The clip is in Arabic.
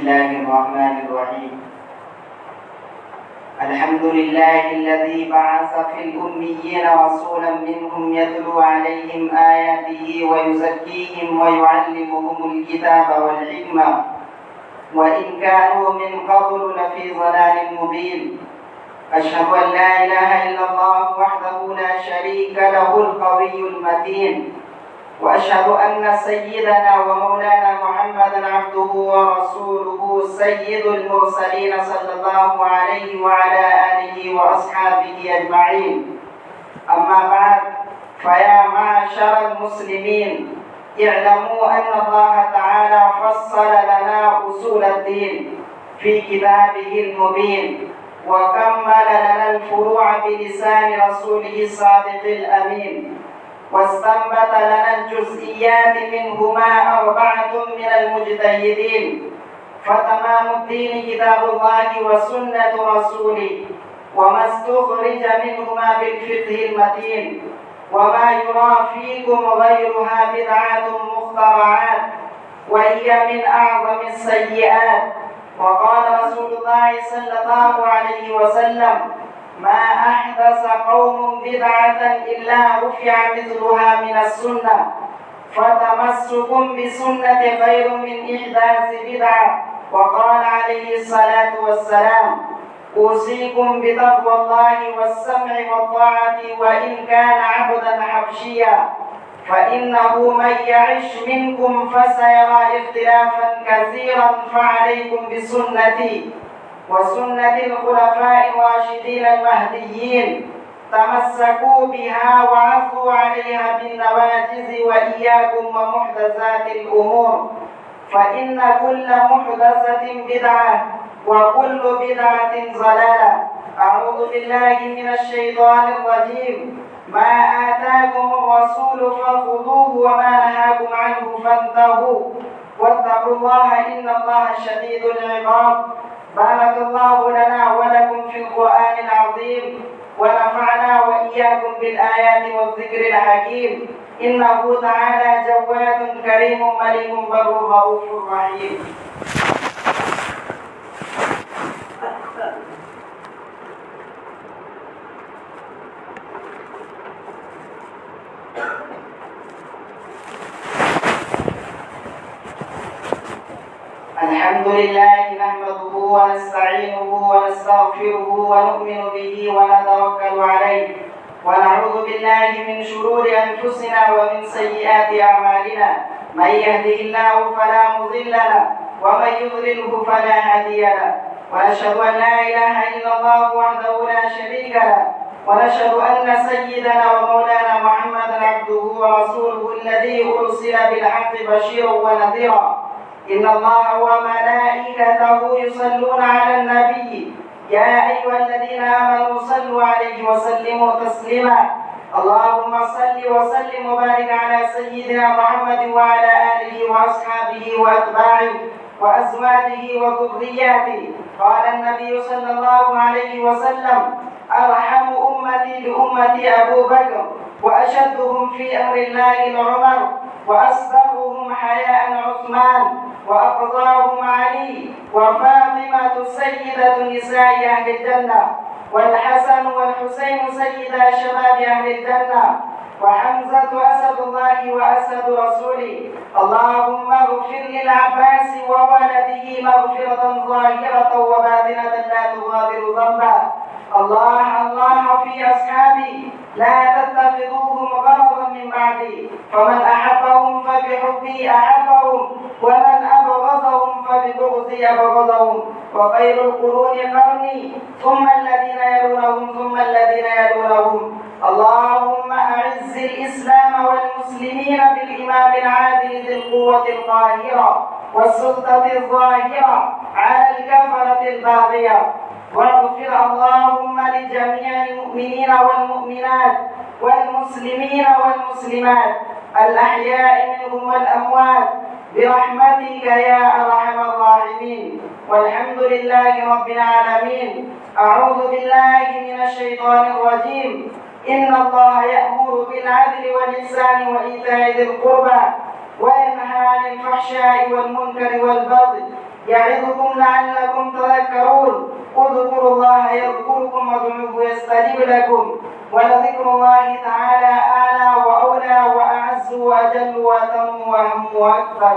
الله الرحمن الرحيم. الحمد لله الذي بعث في الأميين رسولا منهم يتلو عليهم آياته ويزكيهم ويعلمهم الكتاب والحكمة وإن كانوا من قبل لفي ضلال مبين. أشهد أن لا إله إلا الله وحده لا شريك له القوي المتين، وأشهد أن سيدنا ومولانا محمدا عبده ورسوله سيد المرسلين صلى الله عليه وعلى آله وأصحابه أجمعين. أما بعد، فيا معشر المسلمين، اعلموا أن الله تعالى فصل لنا أصول الدين في كتابه المبين، وكمل لنا الفروع بلسان رسوله الصادق الأمين، واستنبط لنا الجزئيات منهما أربعة من المجتهدين، فتمام الدين كتاب الله وسنة رسوله، وما استخرج منهما بالفقه المتين، وما يرى فيكم غيرها بدعات مخترعات وهي من أعظم السيئات. وقال رسول الله صلى الله عليه وسلم: ما أحدث قوم بدعة إلا رفع مثلها من السنة، فتمسك بسنة خير من إحداث بدعة. وقال عليه الصلاة والسلام: أوصيكم بتقوى الله والسمع والطاعة وإن كان عبدا حبشيا، فإنه من يعش منكم فسيرى اختلافا كثيرا، فعليكم بسنتي وسنة الخلفاء الراشدين المهديين، تمسكوا بها وعضوا عليها بالنواجذ، وإياكم ومحدثات الأمور، فإن كل محدثة بدعة وكل بدعة ضلالة. أعوذ بالله من الشيطان الرجيم. ما آتاكم الرسول فخذوه وما نهاكم عنه فانتهوا، واتقوا الله إن الله شديد العقاب. بارك الله لنا ولكم في القرآن العظيم، ونفعنا وإياكم بالآيات والذكر الحكيم، إنه تعالى جواد كريم مليم بر رؤوف رحيم. الحمد لله نحمده ونستعينه ونستغفره ونؤمن به ونتوكل عليه، ونعوذ بالله من شرور أنفسنا ومن سيئات أعمالنا. من يهده الله فلا مضل له، ومن يضلله فلا هادي له، ونشهد أن لا إله إلا الله وحده لا شريك له، ونشهد أن سيدنا ومولانا محمدا عبده ورسوله الذي أرسل بالحق بشيرا ونذيرا. إن الله وملائكته يصلون على النبي، يا أيها الذين آمنوا صلوا عليه وسلموا تسليما. اللهم صل وسلم وبارك على سيدنا محمد وعلى آله وأصحابه وأتباعه وأزواجه وذرياته. قال النبي صلى الله عليه وسلم: أرحم أمتي بأمتي أبو بكر، وأشدهم في أمر الله عمر، وأصدقهم حياء عثمان، وأقضاهم علي، وفاطمة سيدة نساء أهل الجنة، والحسن والحسين سيدا شباب أهل الجنة، وحمزة أسد الله وأسد رسوله. اللهم اغفر للعباس وولده مغفرة ظاهرة وباطنة لا تغادر ذنبا. الله في أصحابي، لا تتخذوهم غرضا من بعدي، فمن أحبهم فبحبي أحبهم، ومن أبغضهم فببغضي أبغضهم. وخير القرون قرني، ثم الذين يلونهم ثم الذين يلونهم. اللهم أعز الإسلام والمسلمين بالإمام العادل ذي القوة القاهرة والسلطة الظاهرة على الكفرة الباغية، واغفر اللهم لجميع المؤمنين والمؤمنات والمسلمين والمسلمات الأحياء منهم والأموات برحمتك يا أرحم الراحمين. والحمد لله رب العالمين. أعوذ بالله من الشيطان الرجيم. إن الله يأمر بالعدل والإحسان وإيتاء ذي القربى وينهى عن الفحشاء والمنكر والبغي يعظكم لعلكم تذكرون. اذكروا الله يذكركم وادعوه يستجب لكم، ولذكر الله تعالى أعلى وأولى وأعز وأجل وأتم وأهم وأكبر.